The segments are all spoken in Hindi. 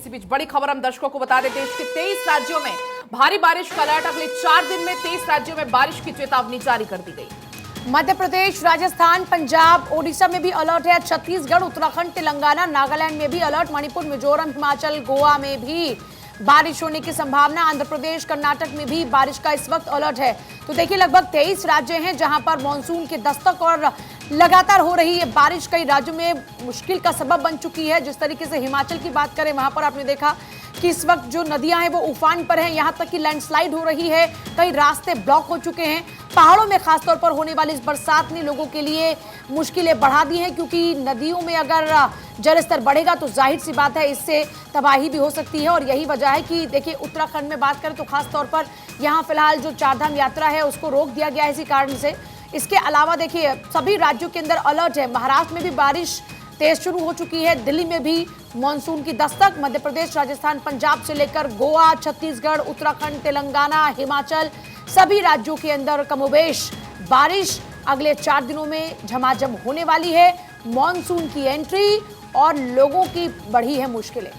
इसी बीच बड़ी खबर हम दर्शकों को बता देते हैं, देश के 23 राज्यों में भारी बारिश का अलर्ट। अगले 4 दिन में 23 राज्यों में बारिश की चेतावनी जारी कर दी गई। मध्य प्रदेश, राजस्थान, पंजाब, ओडिशा में भी अलर्ट है। छत्तीसगढ़, उत्तराखंड, तेलंगाना, नागालैंड में भी अलर्ट। मणिपुर, मिजोरम, हिमाचल, गोवा में भी बारिश होने की संभावना। आंध्र प्रदेश, कर्नाटक में भी बारिश का इस वक्त अलर्ट है। तो देखिए, लगभग 23 राज्य हैं जहां पर मानसून की दस्तक और लगातार हो रही है बारिश कई राज्यों में मुश्किल का सबब बन चुकी है। जिस तरीके से हिमाचल की बात करें, वहां पर आपने देखा कि इस वक्त जो नदियां हैं वो उफान पर हैं, यहां तक कि लैंडस्लाइड हो रही है, कई रास्ते ब्लॉक हो चुके हैं। पहाड़ों में खासतौर पर होने वाली इस बरसात ने लोगों के लिए मुश्किलें बढ़ा दी हैं, क्योंकि नदियों में अगर जलस्तर बढ़ेगा तो जाहिर सी बात है इससे तबाही भी हो सकती है। और यही वजह है कि देखिए, उत्तराखंड में बात करें तो खासतौर पर यहाँ फिलहाल जो चारधाम यात्रा है उसको रोक दिया गया है इसी कारण से। इसके अलावा देखिए, सभी राज्यों के अंदर अलर्ट है। महाराष्ट्र में भी बारिश तेज शुरू हो चुकी है, दिल्ली में भी मानसून की दस्तक। मध्य प्रदेश, राजस्थान, पंजाब से लेकर गोवा, छत्तीसगढ़, उत्तराखंड, तेलंगाना, हिमाचल, सभी राज्यों के अंदर कमोबेश बारिश अगले 4 दिनों में झमाझम होने वाली है। मानसून की एंट्री और लोगों की बढ़ी है मुश्किलें।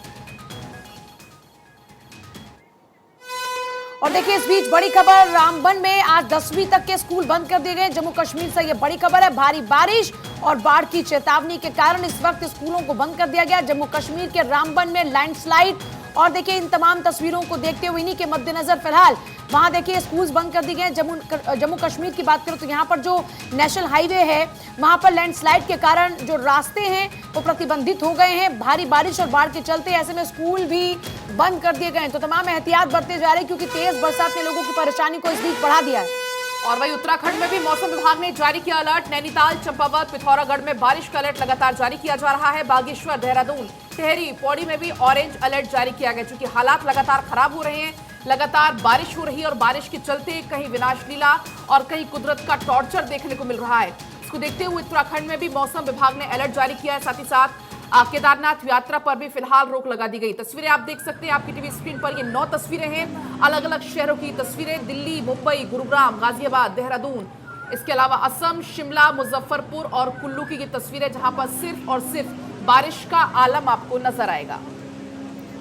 और देखिए, इस बीच बड़ी खबर, रामबन में आज 10वीं तक के स्कूल बंद कर दिए गए। जम्मू कश्मीर से यह बड़ी खबर है। भारी बारिश और बाढ़ की चेतावनी के कारण इस वक्त स्कूलों को बंद कर दिया गया। जम्मू कश्मीर के रामबन में लैंडस्लाइड, और देखिए इन तमाम तस्वीरों को देखते हुए इन्हीं के मद्देनजर फिलहाल वहां देखिए स्कूल्स बंद कर दिए गए। जम्मू कश्मीर की बात करें तो यहाँ पर जो नेशनल हाईवे है वहां पर लैंडस्लाइड के कारण जो रास्ते हैं वो प्रतिबंधित हो गए हैं। भारी बारिश और बाढ़ के चलते ऐसे में स्कूल भी बंद कर दिए गए हैं। तो तमाम एहतियात बरते जा रहे हैं, क्योंकि तेज बरसात ने लोगों की परेशानी को इस बीच बढ़ा दिया है। और वहीं उत्तराखंड में भी मौसम विभाग ने जारी किया अलर्ट। नैनीताल, चंपावत, पिथौरागढ़ में बारिश का अलर्ट लगातार जारी किया जा रहा है। बागेश्वर, देहरादून, टिहरी, पौड़ी में भी ऑरेंज अलर्ट जारी किया गया, क्योंकि हालात लगातार खराब हो रहे हैं। लगातार बारिश हो रही है और बारिश के चलते कहीं विनाश लीला और कहीं कुदरत का टॉर्चर देखने को मिल रहा है। इसको देखते हुए उत्तराखंड में भी मौसम विभाग ने अलर्ट जारी किया है। साथ ही साथ केदारनाथ यात्रा पर भी फिलहाल रोक लगा दी गई। तस्वीरें आप देख सकते हैं आपकी टीवी स्क्रीन पर। ये 9 तस्वीरें हैं, अलग अलग शहरों की तस्वीरें। दिल्ली, मुंबई, गुरुग्राम, गाजियाबाद, देहरादून, इसके अलावा असम, शिमला, मुजफ्फरपुर और कुल्लू की ये तस्वीरें, जहां पर सिर्फ और सिर्फ बारिश का आलम आपको नजर आएगा।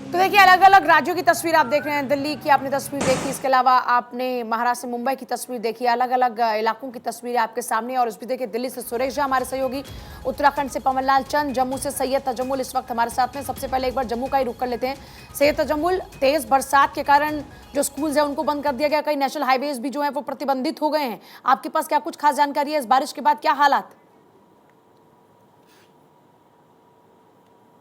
तो देखिए, अलग अलग राज्यों की तस्वीर आप देख रहे हैं। दिल्ली की आपने तस्वीर देखी, इसके अलावा आपने महाराष्ट्र से मुंबई की तस्वीर देखी। अलग अलग इलाकों की तस्वीरें आपके सामने। और इस भी देखिए, दिल्ली से सुरेश झा हमारे सहयोगी, उत्तराखंड से पवनलाल चंद, जम्मू से सैयद तजम्मुल इस वक्त हमारे साथ में। सबसे पहले एक बार जम्मू का ही रुख कर लेते हैं। सैयद तजम्मुल, तेज बरसात के कारण जो स्कूल्स हैं उनको बंद कर दिया गया, कई नेशनल हाईवेज भी जो है वो प्रतिबंधित हो गए हैं। आपके पास क्या कुछ खास जानकारी है? इस बारिश के बाद क्या हालात?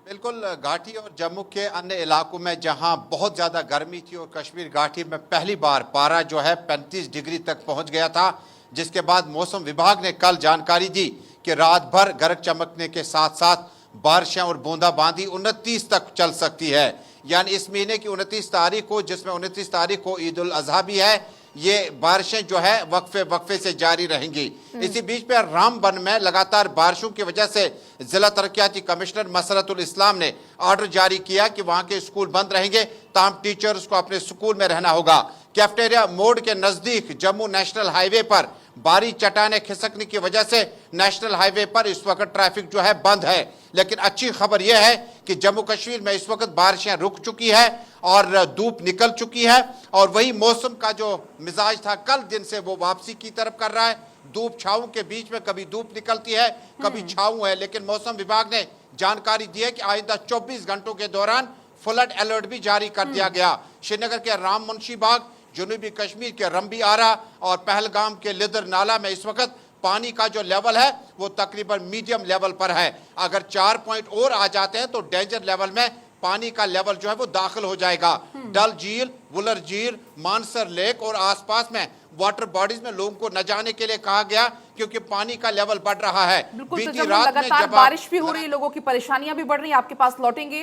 बिल्कुल, घाटी और जम्मू के अन्य इलाकों में जहां बहुत ज़्यादा गर्मी थी और कश्मीर घाटी में पहली बार पारा जो है 35 डिग्री तक पहुंच गया था, जिसके बाद मौसम विभाग ने कल जानकारी दी कि रात भर गरज चमकने के साथ साथ बारिशें और बूंदाबांदी 29 तक चल सकती है। यानी इस महीने की 29 तारीख को, जिसमें 29 तारीख को ईद उल अजहा भी है, ये बारिशें जो है वक्फे से जारी रहेंगी। इसी बीच पे रामबन में लगातार बारिशों की वजह से जिला तरक्याती कमिश्नर मसरतुल इस्लाम ने ऑर्डर जारी किया कि वहां के स्कूल बंद रहेंगे, ताम टीचर्स को अपने स्कूल में रहना होगा। कैफेटेरिया मोड़ के नजदीक जम्मू नेशनल हाईवे पर भारी चट्टानें खिसकने की वजह से नेशनल हाईवे पर इस वक्त ट्रैफिक जो है बंद है। लेकिन अच्छी खबर यह है कि जम्मू कश्मीर में इस वक्त बारिशें रुक चुकी है और धूप निकल चुकी है, और वही मौसम का जो मिजाज था कल दिन से वो वापसी की तरफ कर रहा है। धूप छाँव के बीच में कभी धूप निकलती है, कभी छाँव है, लेकिन मौसम विभाग ने जानकारी दी है कि आइंदा 24 घंटों के दौरान फ्लड अलर्ट भी जारी कर दिया गया। श्रीनगर के राम मुंशी बाग, जनूबी कश्मीर के रंबी आरा और पहलगाम के लिदर नाला में इस वक्त पानी का जो लेवल है वो तकरीबन मीडियम लेवल पर है। अगर 4 पॉइंट और आ जाते हैं तो डेंजर लेवल में पानी का लेवल जो है वो दाखिल हो जाएगा। डल झील, वुलर झील, मानसर लेक और आसपास में वाटर बॉडीज में लोगों को न जाने के लिए कहा गया, क्योंकि पानी का लेवल बढ़ रहा है। बीती रात में लगातार बारिश भी हो रही है, लोगों की परेशानियां भी बढ़ रही है। आपके पास लौटेंगे।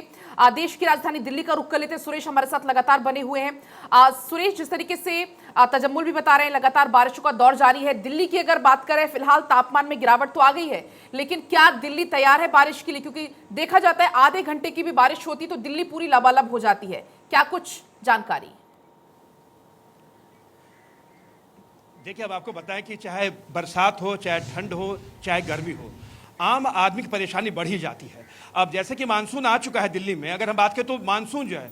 देश की राजधानी दिल्ली का रुख कर लेते हैं। सुरेश हमारे साथ लगातार बने हुए हैं। सुरेश, जिस तरीके से तजम्मुल भी बता रहे हैं, लगातार बारिशों का दौर जारी है। दिल्ली की अगर बात करें, फिलहाल तापमान में गिरावट तो आ गई है, लेकिन क्या दिल्ली तैयार है बारिश के लिए? क्योंकि देखा जाता है आधे घंटे की भी बारिश होती तो दिल्ली पूरी लबालब हो जाती है। क्या कुछ जानकारी? देखिए, अब आपको बताएं कि चाहे बरसात हो, चाहे ठंड हो, चाहे गर्मी हो, आम आदमी की परेशानी बढ़ ही जाती है। अब जैसे कि मानसून आ चुका है दिल्ली में, अगर हम बात करें तो मानसून जो है,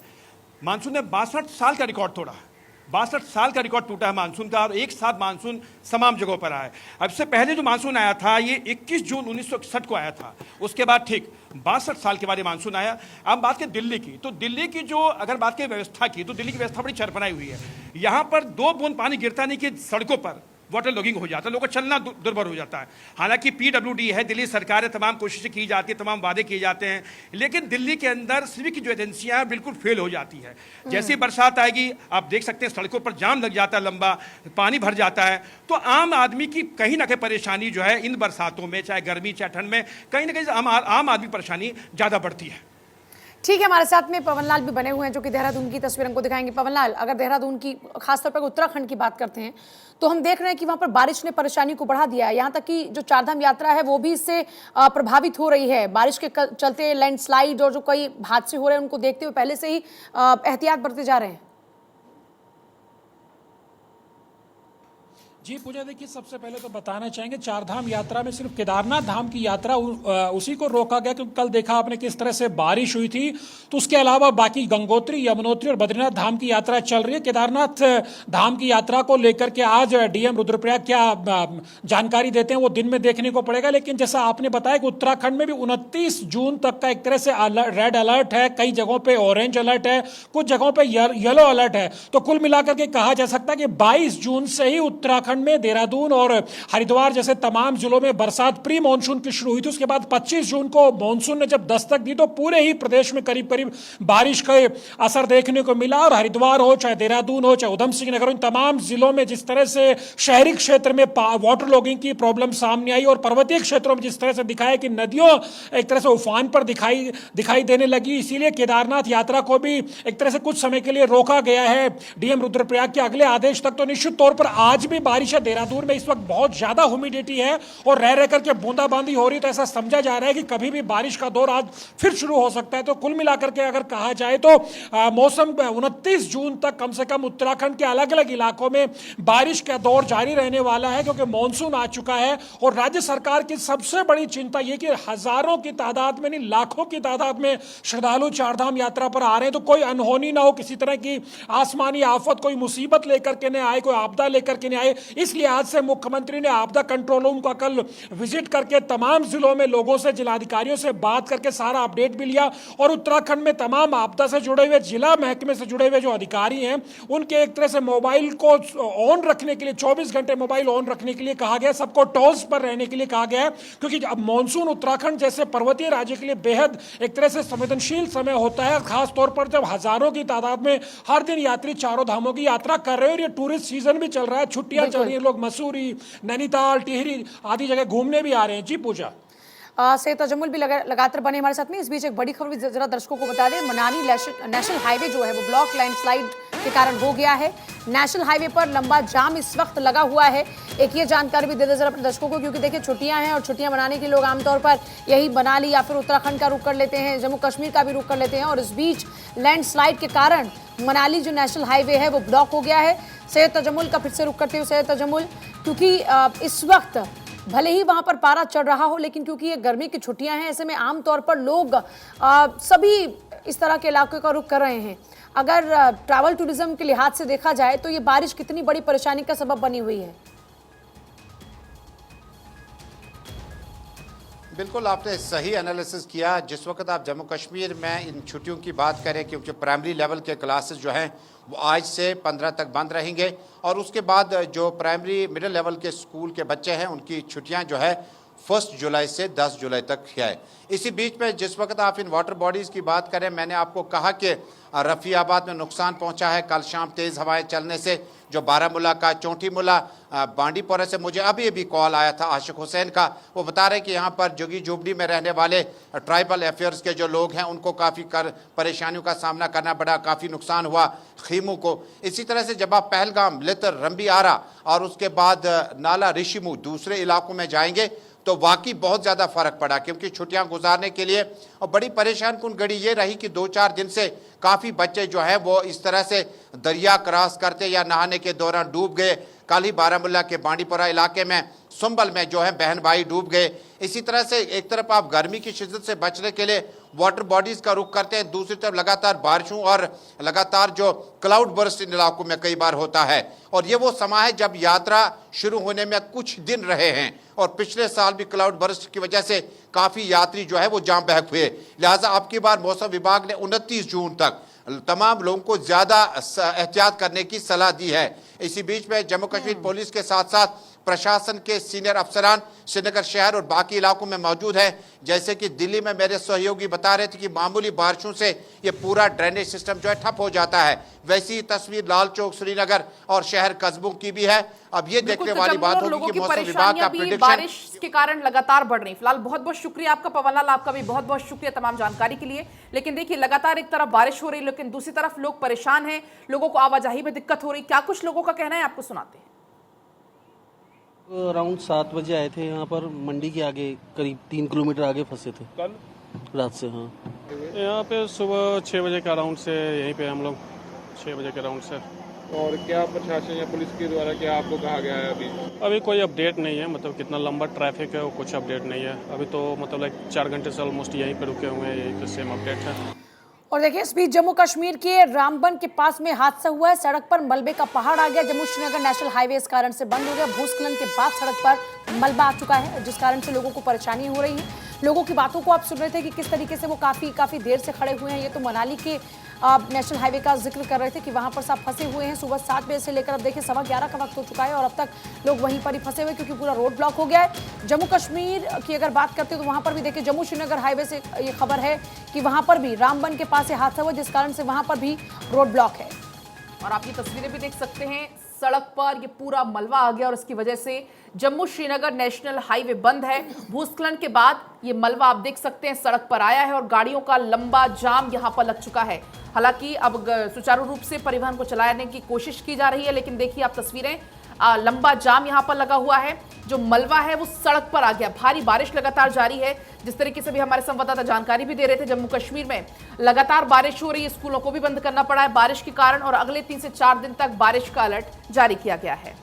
मानसून ने 62 साल का रिकॉर्ड तोड़ा है। 62 साल का रिकॉर्ड टूटा है मानसून का, और एक साथ मानसून तमाम जगहों पर आया है। अब इससे पहले जो मानसून आया था ये 21 जून 1961 को आया था, उसके बाद ठीक 62 साल के बाद ये मानसून आया। अब बात करें दिल्ली की, तो दिल्ली की जो अगर बात करें व्यवस्था की, तो दिल्ली की व्यवस्था बड़ी चरपनाई हुई है। यहाँ पर 2 बूंद पानी गिरता नहीं कि सड़कों पर वाटर लॉगिंग हो जाता है, लोगों को चलना दुर्भर हो जाता है। हालांकि पीडब्ल्यूडी है, दिल्ली सरकार है, तमाम कोशिशें की जाती है, तमाम वादे किए जाते हैं, लेकिन दिल्ली के अंदर सिविक की जो एजेंसियां हैं बिल्कुल फेल हो जाती है। जैसे बरसात आएगी आप देख सकते हैं सड़कों पर जाम लग जाता है, लंबा पानी भर जाता है। तो आम आदमी की कहीं ना कहीं परेशानी जो है इन बरसातों में, चाहे गर्मी चाहे ठंड में, कहीं ना कहीं आम आदमी की परेशानी ज़्यादा बढ़ती है। ठीक है, हमारे साथ में पवनलाल भी बने हुए हैं जो कि देहरादून की तस्वीर हमको दिखाएंगे। पवनलाल, अगर देहरादून की खासतौर पर उत्तराखंड की बात करते हैं तो हम देख रहे हैं कि वहां पर बारिश ने परेशानी को बढ़ा दिया है। यहाँ तक कि जो चारधाम यात्रा है वो भी इससे प्रभावित हो रही है। बारिश के चलते लैंडस्लाइड और जो कई हादसे हो रहे हैं उनको देखते हुए पहले से ही एहतियात बरते जा रहे हैं। जी पूजा, देखिए सबसे पहले तो बताना चाहेंगे चारधाम यात्रा में सिर्फ केदारनाथ धाम की यात्रा उसी को रोका गया क्योंकि कल देखा आपने किस तरह से बारिश हुई थी। तो उसके अलावा बाकी गंगोत्री, यमुनोत्री और बद्रीनाथ धाम की यात्रा चल रही है। केदारनाथ धाम की यात्रा को लेकर के आज डीएम रुद्रप्रयाग क्या जानकारी देते हैं वो दिन में देखने को पड़ेगा। लेकिन जैसा आपने बताया कि उत्तराखंड में भी 29 जून तक का एक तरह से रेड अलर्ट है, कई जगहों पर ऑरेंज अलर्ट है, कुछ जगहों पर येलो अलर्ट है। तो कुल मिलाकर के कहा जा सकता है कि 22 जून से ही उत्तराखंड में देहरादून और हरिद्वार जैसे तमाम जिलों में बरसात प्री मानसून की शुरू हुई थी। उसके बाद 25 जून को मानसून ने जब दस्तक दी तो पूरे ही प्रदेश में करीब करीब बारिश का असर देखने को मिला। और हरिद्वार हो, चाहे देहरादून हो, चाहे उधम सिंह नगर हो, इन तमाम जिलों में जिस तरह से शहरी क्षेत्र में वाटर लॉगिंग की प्रॉब्लम सामने आई और पर्वतीय क्षेत्रों में जिस तरह से दिखाया कि नदियों एक तरह से उफान पर दिखाई देने लगी, इसीलिए केदारनाथ यात्रा को भी एक तरह से कुछ समय के लिए रोका गया है डीएम रुद्रप्रयाग के अगले आदेश तक। तो निश्चित तौर पर आज भी बारिश है। देहरादून में इस वक्त बहुत ज्यादा ह्यूमिडिटी है और रह करके बूंदाबांदी हो रही, तो ऐसा समझा जा रहा है कि कभी भी बारिश का दौर आज फिर शुरू हो सकता है। तो कुल मिलाकर के अगर कहा जाए तो मौसम 29 जून तक कम से कम उत्तराखंड के अलग अलग इलाकों में बारिश का दौर जारी रहने वाला है क्योंकि मानसून आ चुका है। और राज्य सरकार की सबसे बड़ी चिंता यह कि हजारों की तादाद में नहीं लाखों की तादाद में श्रद्धालु चारधाम यात्रा पर आ रहे हैं, तो कोई अनहोनी ना हो, किसी तरह की आसमानी आफत, कोई मुसीबत लेकर के न आए, कोई आपदा लेकर के न आए। इसलिए आज से मुख्यमंत्री ने आपदा कंट्रोल रूम का कल विजिट करके तमाम जिलों में लोगों से, जिलाधिकारियों से बात करके सारा अपडेट भी लिया। और उत्तराखंड में तमाम आपदा से जुड़े हुए, जिला महकमे से जुड़े हुए जो अधिकारी हैं उनके एक तरह से मोबाइल को ऑन रखने के लिए, 24 घंटे मोबाइल ऑन रखने के लिए कहा गया, सबको टॉस पर रहने के लिए कहा गया है। क्योंकि अब मानसून उत्तराखंड जैसे पर्वतीय राज्य के लिए बेहद एक तरह से संवेदनशील समय होता है, खास तौर पर जब हजारों की तादाद में हर दिन यात्री चारों धामों की यात्रा कर रहे हैं। और ये टूरिस्ट सीजन भी चल रहा है, छुट्टियां चल रही है, लोग मसूरी, नैनीताल, टिहरी आदि जगह घूमने भी आ रहे हैं। जी पूजा, सैयद तजम्मुल भी लगातार बने हमारे साथ में। इस बीच एक बड़ी खबर भी जरा दर्शकों को बता दें। मनाली नेशनल हाईवे जो है वो ब्लॉक लैंडस्लाइड के कारण हो गया है। नेशनल हाईवे पर लंबा जाम इस वक्त लगा हुआ है। एक ये जानकारी भी दे दें जरा अपने दर्शकों को, क्योंकि देखिए छुट्टियां हैं और छुट्टियां मनाने के लोग आमतौर पर यही मनाली या फिर उत्तराखंड का रुख कर लेते हैं, जम्मू कश्मीर का भी रुख कर लेते हैं। और इस बीच लैंडस्लाइड के कारण मनाली जो नेशनल हाईवे है वो ब्लॉक हो गया है। सैयद तजम्मुल का फिर से रुख करते हुए, सैयद तजम्मुल, क्योंकि इस वक्त भले ही वहां पर पारा चढ़ रहा हो, लेकिन क्योंकि ये गर्मी की छुट्टियां हैं, ऐसे में आमतौर पर लोग सभी इस तरह के इलाकों का रुख कर रहे हैं। अगर ट्रैवल टूरिज्म के लिहाज से देखा जाए तो ये बारिश कितनी बड़ी परेशानी का सबब बनी हुई है? बिल्कुल आपने सही एनालिसिस किया। जिस वक्त आप जम्मू कश्मीर में इन छुट्टियों की बात करें, क्योंकि प्राइमरी लेवल के क्लासेस जो हैं वो आज से 15 तक बंद रहेंगे और उसके बाद जो प्राइमरी मिडिल लेवल के स्कूल के बच्चे हैं उनकी छुट्टियां जो है 1 जुलाई से 10 जुलाई तक है। इसी बीच में जिस वक्त आप इन वाटर बॉडीज़ की बात करें, मैंने आपको कहा कि रफ़ियाबाद में नुकसान पहुंचा है कल शाम तेज़ हवाएं चलने से। जो बारामूला का, चौंटीमुला, बांडीपोरा से मुझे अभी कॉल आया था आशिक हुसैन का, वो बता रहे कि यहाँ पर जुगी झोपड़ी में रहने वाले ट्राइबल अफेयर्स के जो लोग हैं उनको काफ़ी परेशानियों का सामना करना पड़ा, काफ़ी नुकसान हुआ खीमों को। इसी तरह से जब आप पहलगाम, लितर, रंबी आरा और उसके बाद नाला ऋषिमू दूसरे इलाकों में जाएंगे तो वाकई बहुत ज़्यादा फ़र्क पड़ा, क्योंकि छुट्टियां गुजारने के लिए और बड़ी परेशान कुन घड़ी ये रही कि 2-4 दिन से काफ़ी बच्चे जो है वो इस तरह से दरिया क्रॉस करते या नहाने के दौरान डूब गए, कल ही बारामूला के बांडीपुरा इलाके में सुंबल में जो है बहन भाई डूब गए। इसी तरह से एक तरफ आप गर्मी की शिद्दत से बचने के लिए वाटर बॉडीज का रुख करते हैं, दूसरी तरफ लगातार बारिशों और लगातार जो क्लाउड बर्स्ट इन इलाकों में कई बार होता है। और ये वो समय है जब यात्रा शुरू होने में कुछ दिन रहे हैं और पिछले साल भी क्लाउड बर्स्ट की वजह से काफ़ी यात्री जो है वो जाम बहक हुए। लिहाजा अब की बार मौसम विभाग ने 29 जून तक तमाम लोगों को ज़्यादा एहतियात करने की सलाह दी है। इसी बीच में जम्मू कश्मीर पुलिस के साथ साथ प्रशासन के सीनियर अफसरान श्रीनगर शहर और बाकी इलाकों में मौजूद हैं। जैसे कि दिल्ली में मेरे सहयोगी बता रहे थे कि मामूली बारिशों से ये पूरा ड्रेनेज सिस्टम जो है ठप हो जाता है। वैसी ही तस्वीर लाल चौक, श्रीनगर और शहर कस्बों की भी है। अब ये देखने वाली बात होगी कि मौसम विभाग का प्रेडिक्शन बारिश के कारण लगातार बढ़ रही। फिलहाल बहुत बहुत शुक्रिया आपका पवनलाल, आपका भी बहुत बहुत शुक्रिया तमाम जानकारी के लिए। लेकिन देखिए लगातार एक तरफ बारिश हो रही लेकिन दूसरी तरफ लोग परेशान हैं, लोगों को आवाजाही में दिक्कत हो रही। क्या कुछ लोगों का कहना है आपको सुनाते हैं। अराउंड 7 बजे आए थे यहाँ पर, मंडी के आगे करीब 3 किलोमीटर आगे फंसे थे कल रात से। हाँ, यहाँ पे सुबह 6 बजे के अराउंड से यहीं पे हम लोग 6 बजे के अराउंड से। और क्या प्रशासन या पुलिस के द्वारा क्या आपको कहा गया है? अभी कोई अपडेट नहीं है, मतलब कितना लंबा ट्रैफिक है वो कुछ अपडेट नहीं है अभी तो। मतलब लाइक 4 घंटे से ऑलमोस्ट यहीं पे रुके हुए हैं, यही पे सेम अपडेट है। और देखिए इस बीच जम्मू कश्मीर के रामबन के पास में हादसा हुआ है। सड़क पर मलबे का पहाड़ आ गया। जम्मू श्रीनगर नेशनल हाईवे इस कारण से बंद हो गया। भूस्खलन के बाद सड़क पर मलबा आ चुका है जिस कारण से लोगों को परेशानी हो रही है। लोगों की बातों को आप सुन रहे थे कि किस तरीके से वो काफी देर से खड़े हुए हैं। ये तो मनाली के नेशनल हाईवे का जिक्र कर रहे थे कि वहां पर सब फंसे हुए हैं। सुबह 7 बजे से लेकर अब देखिए 11:15 का वक्त हो चुका है और अब तक लोग वहीं पर ही फंसे हुए क्योंकि पूरा रोड ब्लॉक हो गया है। जम्मू कश्मीर की अगर बात करते हैं तो वहां पर भी देखिए जम्मू श्रीनगर हाईवे से ये खबर है कि वहां पर भी रामबन के पास हादसा हुआ जिस कारण से वहां पर भी रोड ब्लॉक है। और आप ये तस्वीरें भी देख सकते हैं, सड़क पर ये पूरा मलबा आ गया और इसकी वजह से जम्मू श्रीनगर नेशनल हाईवे बंद है। भूस्खलन के बाद ये मलबा आप देख सकते हैं सड़क पर आया है और गाड़ियों का लंबा जाम यहां पर लग चुका है। हालांकि अब सुचारू रूप से परिवहन को चलाने की कोशिश की जा रही है लेकिन देखिए आप तस्वीरें, लंबा जाम यहां पर लगा हुआ है। जो मलबा है वो सड़क पर आ गया। भारी बारिश लगातार जारी है। जिस तरीके से भी हमारे संवाददाता जानकारी भी दे रहे थे, जम्मू कश्मीर में लगातार बारिश हो रही है। स्कूलों को भी बंद करना पड़ा है बारिश के कारण और अगले 3 से 4 दिन तक बारिश का अलर्ट जारी किया गया है।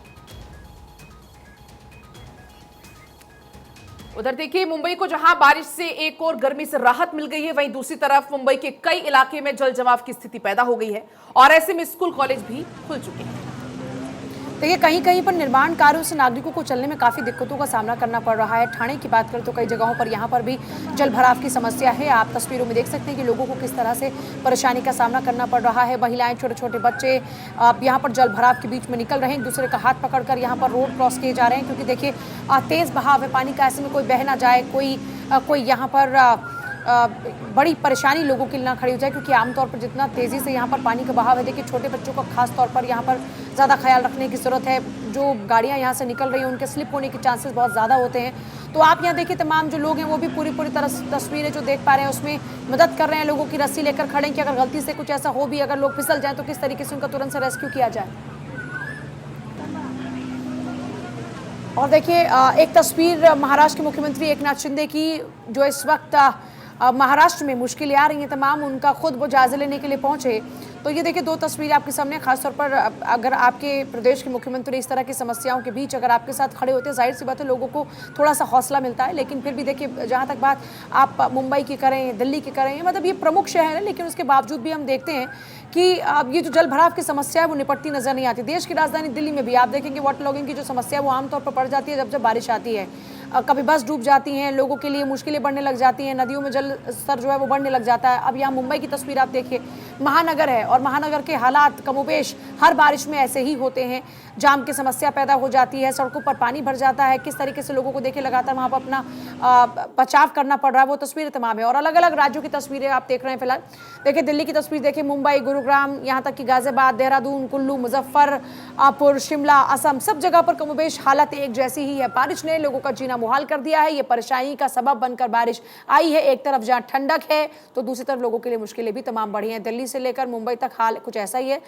उधर देखिए मुंबई को जहां बारिश से एक और गर्मी से राहत मिल गई है, वहीं दूसरी तरफ मुंबई के कई इलाके में जल जमाव की स्थिति पैदा हो गई है और ऐसे में स्कूल कॉलेज भी खुल चुके हैं। देखिए कहीं कहीं पर निर्माण कार्यों से नागरिकों को चलने में काफ़ी दिक्कतों का सामना करना पड़ रहा है। ठाणे की बात करें तो कई जगहों पर यहाँ पर भी जल भराव की समस्या है। आप तस्वीरों में देख सकते हैं कि लोगों को किस तरह से परेशानी का सामना करना पड़ रहा है। महिलाएं, छोटे छोटे बच्चे यहाँ पर जल भराव के बीच में निकल रहे हैं, एक दूसरे का हाथ पकड़कर यहाँ पर रोड क्रॉस किए जा रहे हैं क्योंकि देखिए तेज़ बहाव है पानी का। ऐसे में कोई बह ना जाए, कोई यहाँ पर बड़ी परेशानी लोगों के लिए ना खड़ी हो जाए क्योंकि आमतौर पर जितना तेज़ी से यहाँ पर पानी का बहाव है, देखिए छोटे बच्चों का खास तौर पर यहाँ पर ज़्यादा ख्याल रखने की ज़रूरत है। जो गाड़ियाँ यहाँ से निकल रही हैं उनके स्लिप होने के चांसेस बहुत ज़्यादा होते हैं। तो आप यहाँ देखिए तमाम जो लोग हैं वो भी पूरी तरह तस्वीरें जो देख पा रहे हैं उसमें मदद कर रहे हैं, लोगों की रस्सी लेकर खड़े हैं कि अगर गलती से कुछ ऐसा हो भी, अगर लोग फिसल जाएँ तो किस तरीके से उनका तुरंत से रेस्क्यू किया जाए। और देखिए एक तस्वीर महाराष्ट्र के मुख्यमंत्री एकनाथ शिंदे की, जो इस वक्त महाराष्ट्र में मुश्किलें आ रही हैं तमाम, उनका खुद वो जायजा लेने के लिए पहुंचे। तो ये देखिए 2 तस्वीरें आपके सामने। खासतौर पर अगर आपके प्रदेश के मुख्यमंत्री इस तरह की समस्याओं के बीच अगर आपके साथ खड़े होते हैं, जाहिर सी बात है लोगों को थोड़ा सा हौसला मिलता है। लेकिन फिर भी देखिए जहाँ तक बात आप मुंबई की करें, दिल्ली की करें, मतलब ये प्रमुख शहर है लेकिन उसके बावजूद भी हम देखते हैं कि अब ये जो जल भराव की समस्या है वो निपटती नजर नहीं आती। देश की राजधानी दिल्ली में भी आप देखेंगे वाटर लॉगिंग की जो समस्या है वो आमतौर पर पड़ जाती है जब बारिश आती है। कभी बस डूब जाती हैं, लोगों के लिए मुश्किलें बढ़ने लग जाती हैं, नदियों में जल स्तर जो है वो बढ़ने लग जाता है। अब यहाँ मुंबई की तस्वीर आप देखिए, महानगर है और महानगर के हालात कमोबेश हर बारिश में ऐसे ही होते हैं। जाम की समस्या पैदा हो जाती है, सड़कों पर पानी भर जाता है। किस तरीके से लोगों को देखिए लगातार वहाँ पर अपना बचाव करना पड़ रहा है, वो तस्वीरें तमाम है। और अलग अलग राज्यों की तस्वीरें आप देख रहे हैं। फिलहाल देखिए दिल्ली की तस्वीर देखिए, मुंबई, गुरुग्राम, यहाँ तक कि गाजियाबाद, देहरादून, कुल्लू, मुजफ्फरपुर, शिमला, असम, सब जगह पर कमोबेश हालत एक जैसी ही है। बारिश ने लोगों का जीना मुहाल कर दिया है। ये परेशानी का सबब बनकर बारिश आई है। एक तरफ जहां ठंडक है तो दूसरी तरफ लोगों के लिए मुश्किलें भी तमाम बढ़ी हैं। दिल्ली से लेकर मुंबई तक हाल कुछ ऐसा ही है।